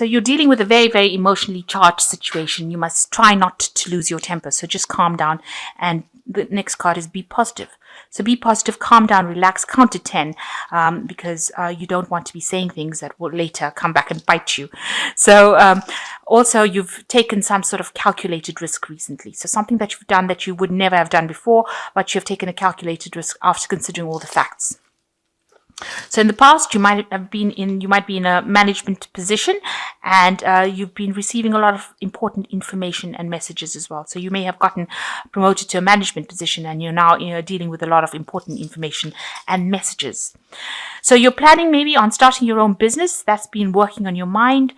So you're dealing with a very, very emotionally charged situation. You must try not to lose your temper. So just calm down. And the next card is be positive. So be positive, calm down, relax, count to 10, because you don't want to be saying things that will later come back and bite you. So also you've taken some sort of calculated risk recently. So something that you've done that you would never have done before, but you've taken a calculated risk after considering all the facts. So in the past, you might be in a management position, and you've been receiving a lot of important information and messages as well. So you may have gotten promoted to a management position, and you're now dealing with a lot of important information and messages. So you're planning maybe on starting your own business. That's been working on your mind.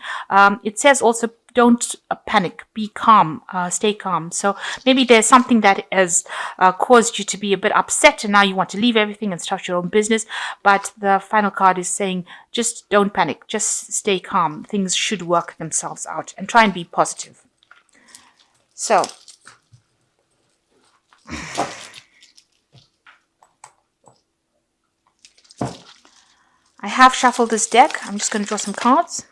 It says also, don't panic, be calm, stay calm. So maybe there's something that has caused you to be a bit upset, and now you want to leave everything and start your own business. But the final card is saying, just don't panic, just stay calm. Things should work themselves out, and try and be positive. So I have shuffled this deck. I'm just going to draw some cards.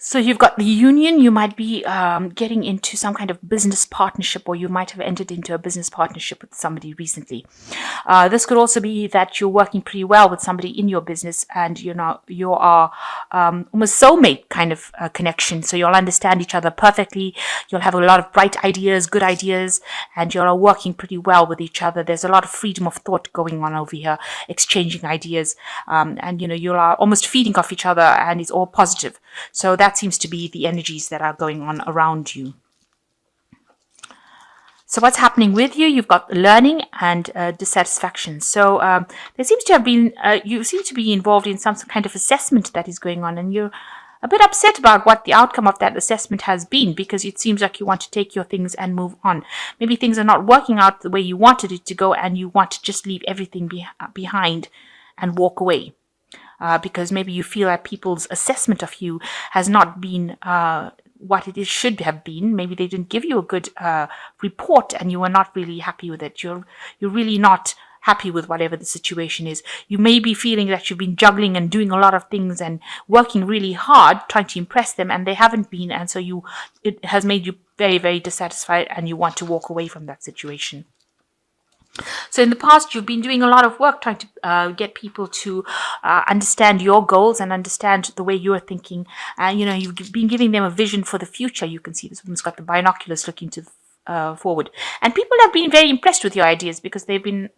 So you've got the union. You might be getting into some kind of business partnership, or you might have entered into a business partnership with somebody recently. This could also be that you're working pretty well with somebody in your business, and you are almost soulmate kind of connection. So you'll understand each other perfectly. You'll have a lot of bright ideas, good ideas, and you're working pretty well with each other. There's a lot of freedom of thought going on over here, exchanging ideas, and you are almost feeding off each other, and it's all positive. So that seems to be the energies that are going on around you. So what's happening with you? You've got learning and dissatisfaction. So there seems to have been, you seem to be involved in some kind of assessment that is going on, and you're a bit upset about what the outcome of that assessment has been, because it seems like you want to take your things and move on. Maybe things are not working out the way you wanted it to go, and you want to just leave everything behind and walk away. Because maybe you feel that people's assessment of you has not been what it should have been. Maybe they didn't give you a good report, and you were not really happy with it. You're really not happy with whatever the situation is. You may be feeling that you've been juggling and doing a lot of things and working really hard trying to impress them, and they haven't been, and so it has made you very, very dissatisfied, and you want to walk away from that situation. So in the past, you've been doing a lot of work trying to get people to understand your goals and understand the way you're thinking. You've been giving them a vision for the future. You can see this woman's got the binoculars looking to forward, and people have been very impressed with your ideas, because they've been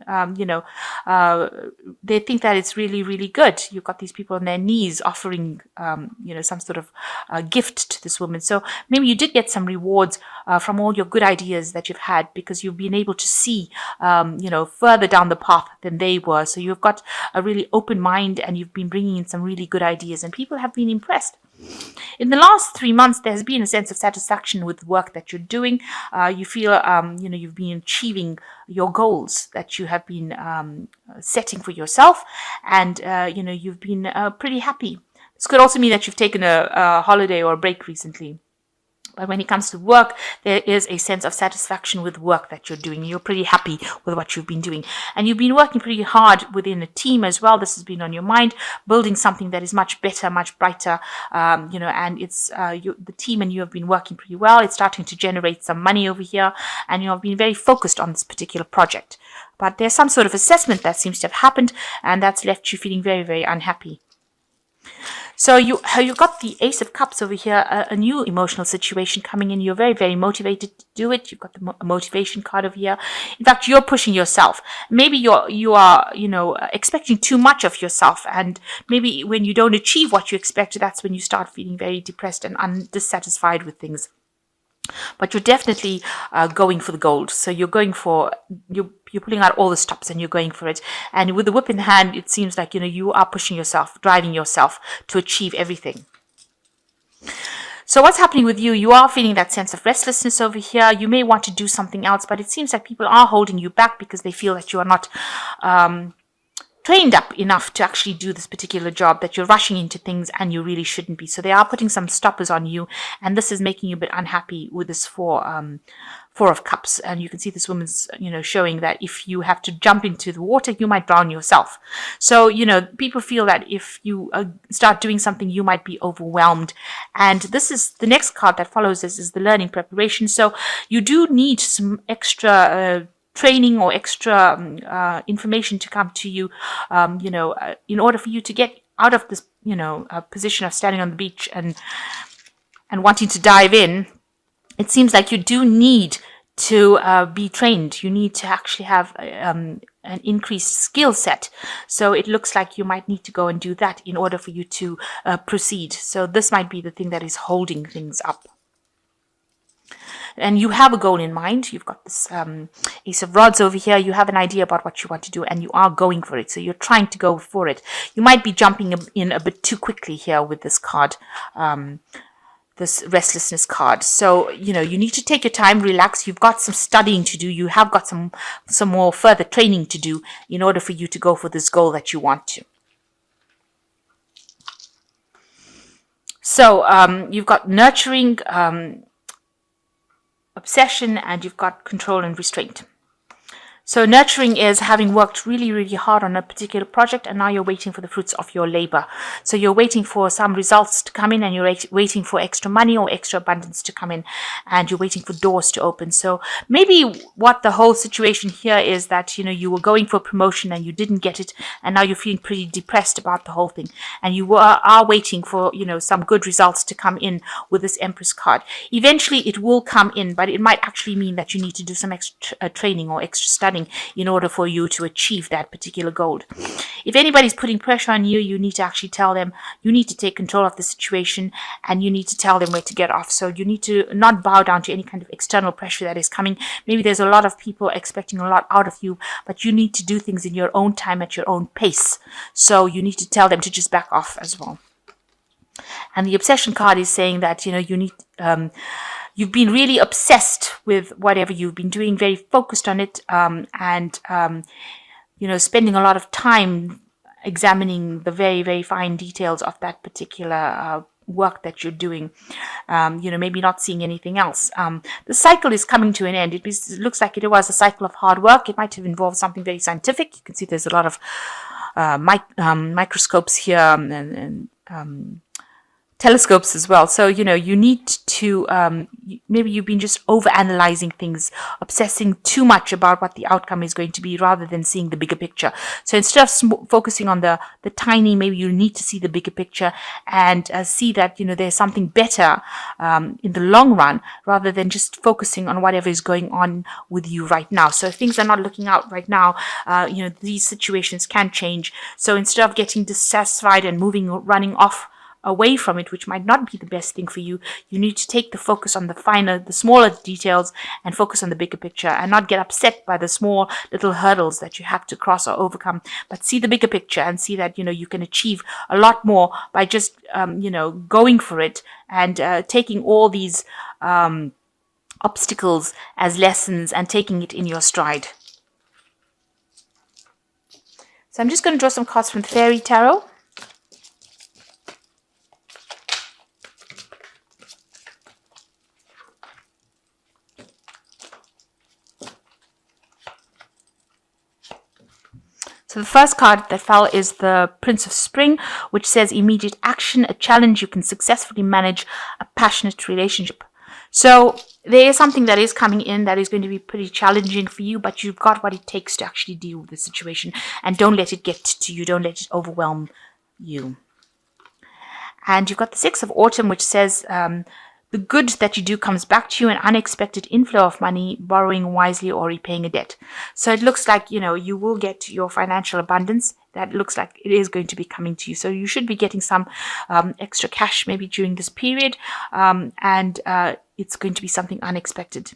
they think that it's really, really good. You've got these people on their knees offering some sort of gift to this woman. So maybe you did get some rewards from all your good ideas that you've had, because you've been able to see further down the path than they were. So you've got a really open mind, and you've been bringing in some really good ideas, and people have been impressed. In the last 3 months, there has been a sense of satisfaction with the work that you're doing. You feel, you've been achieving your goals that you have been setting for yourself, and, you've been pretty happy. This could also mean that you've taken a holiday or a break recently. But when it comes to work, there is a sense of satisfaction with work that you're doing. You're pretty happy with what you've been doing. And you've been working pretty hard within a team as well. This has been on your mind, building something that is much better, much brighter, and it's the team and you have been working pretty well. It's starting to generate some money over here, and you've been very focused on this particular project. But there's some sort of assessment that seems to have happened, and that's left you feeling very, very unhappy. So you got the Ace of Cups over here, a new emotional situation coming in. You're very, very motivated to do it. You've got the motivation card over here. In fact, you're pushing yourself. Maybe you are expecting too much of yourself, and maybe when you don't achieve what you expect, that's when you start feeling very depressed and dissatisfied with things. But you're definitely going for the gold. So you're pulling out all the stops, and you're going for it. And with the whip in the hand, it seems like you are pushing yourself, driving yourself to achieve everything. So what's happening with you? You are feeling that sense of restlessness over here. You may want to do something else, but it seems like people are holding you back because they feel that you are not trained up enough to actually do this particular job, that you're rushing into things and you really shouldn't be. So they are putting some stoppers on you, and this is making you a bit unhappy with this four of cups. And you can see this woman's, showing that if you have to jump into the water, you might drown yourself. So, people feel that if you start doing something, you might be overwhelmed. And this is the next card that follows this is the learning preparation. So you do need some extra training or extra information to come to you, in order for you to get out of this, position of standing on the beach and wanting to dive in. It seems like you do need to be trained. You need to actually have an increased skill set. So it looks like you might need to go and do that in order for you to proceed. So this might be the thing that is holding things up. And you have a goal in mind. You've got this Ace of Rods over here. You have an idea about what you want to do, and you are going for it. So you're trying to go for it. You might be jumping in a bit too quickly here with this card, this restlessness card. So, you need to take your time, relax. You've got some studying to do. You have got some more further training to do in order for you to go for this goal that you want to. So you've got nurturing, obsession, and you've got control and restraint. So nurturing is having worked really, really hard on a particular project, and now you're waiting for the fruits of your labor. So you're waiting for some results to come in, and you're waiting for extra money or extra abundance to come in, and you're waiting for doors to open. So maybe what the whole situation here is that, you were going for a promotion and you didn't get it, and now you're feeling pretty depressed about the whole thing, and you are waiting for, some good results to come in with this Empress card. Eventually it will come in, but it might actually mean that you need to do some extra training or extra studying in order for you to achieve that particular goal. If anybody's putting pressure on you, you need to actually tell them you need to take control of the situation, and you need to tell them where to get off. So you need to not bow down to any kind of external pressure that is coming. Maybe there's a lot of people expecting a lot out of you, but you need to do things in your own time at your own pace. So you need to tell them to just back off as well. And the obsession card is saying that, you need you've been really obsessed with whatever you've been doing, very focused on it, and spending a lot of time examining the very, very fine details of that particular work that you're doing, maybe not seeing anything else. The cycle is coming to an end. It looks like it was a cycle of hard work. It might have involved something very scientific. You can see there's a lot of microscopes here and telescopes as well. So, you need to, maybe you've been just over-analyzing things, obsessing too much about what the outcome is going to be rather than seeing the bigger picture. So instead of focusing on the tiny, maybe you need to see the bigger picture and see that, there's something better in the long run rather than just focusing on whatever is going on with you right now. So if things are not looking out right now, these situations can change. So instead of getting dissatisfied and running off away from it, which might not be the best thing for you, you need to take the focus on the smaller details and focus on the bigger picture, and not get upset by the small little hurdles that you have to cross or overcome, but see the bigger picture and see that, you can achieve a lot more by just, going for it and taking all these obstacles as lessons and taking it in your stride. So I'm just going to draw some cards from the Fairy Tarot. So the first card that fell is the Prince of Spring, which says immediate action, a challenge you can successfully manage, a passionate relationship. So there is something that is coming in that is going to be pretty challenging for you, but you've got what it takes to actually deal with the situation, and don't let it get to you. Don't let it overwhelm you. And you've got the Six of Autumn, which says the good that you do comes back to you, an unexpected inflow of money, borrowing wisely or repaying a debt. So it looks like, you will get your financial abundance. That looks like it is going to be coming to you. So you should be getting some extra cash maybe during this period. And it's going to be something unexpected.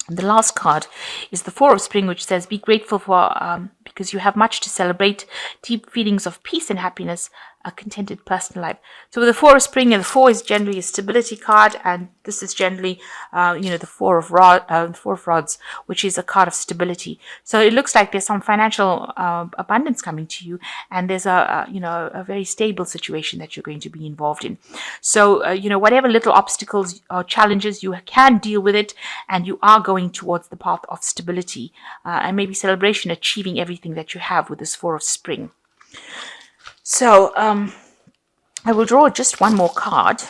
And the last card is the Four of Spring, which says, be grateful for, because you have much to celebrate, deep feelings of peace and happiness a contented personal life. So with the Four of Spring, and the Four is generally a stability card, and this is generally, the Four of Rods, which is a card of stability. So it looks like there's some financial abundance coming to you, and there's a very stable situation that you're going to be involved in. So whatever little obstacles or challenges, you can deal with it, and you are going towards the path of stability, and maybe celebration, achieving everything that you have with this Four of Spring. So I will draw just one more card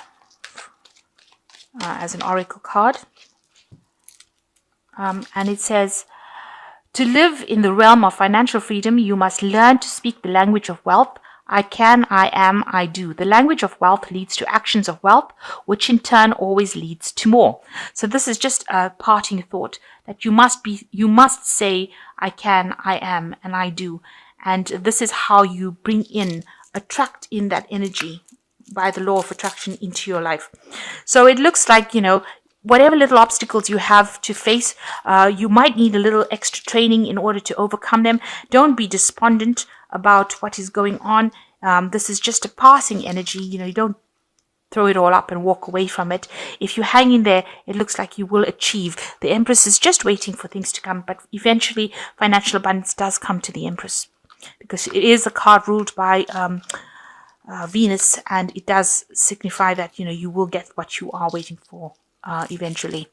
as an oracle card. And it says, to live in the realm of financial freedom, you must learn to speak the language of wealth. I can, I am, I do. The language of wealth leads to actions of wealth, which in turn always leads to more. So this is just a parting thought that you must say, I can, I am, and I do. And this is how you attract in that energy by the law of attraction into your life. So it looks like, whatever little obstacles you have to face, you might need a little extra training in order to overcome them. Don't be despondent about what is going on. This is just a passing energy. You don't throw it all up and walk away from it. If you hang in there, it looks like you will achieve. The Empress is just waiting for things to come, but eventually financial abundance does come to the Empress, because it is a card ruled by Venus, and it does signify that you will get what you are waiting for eventually.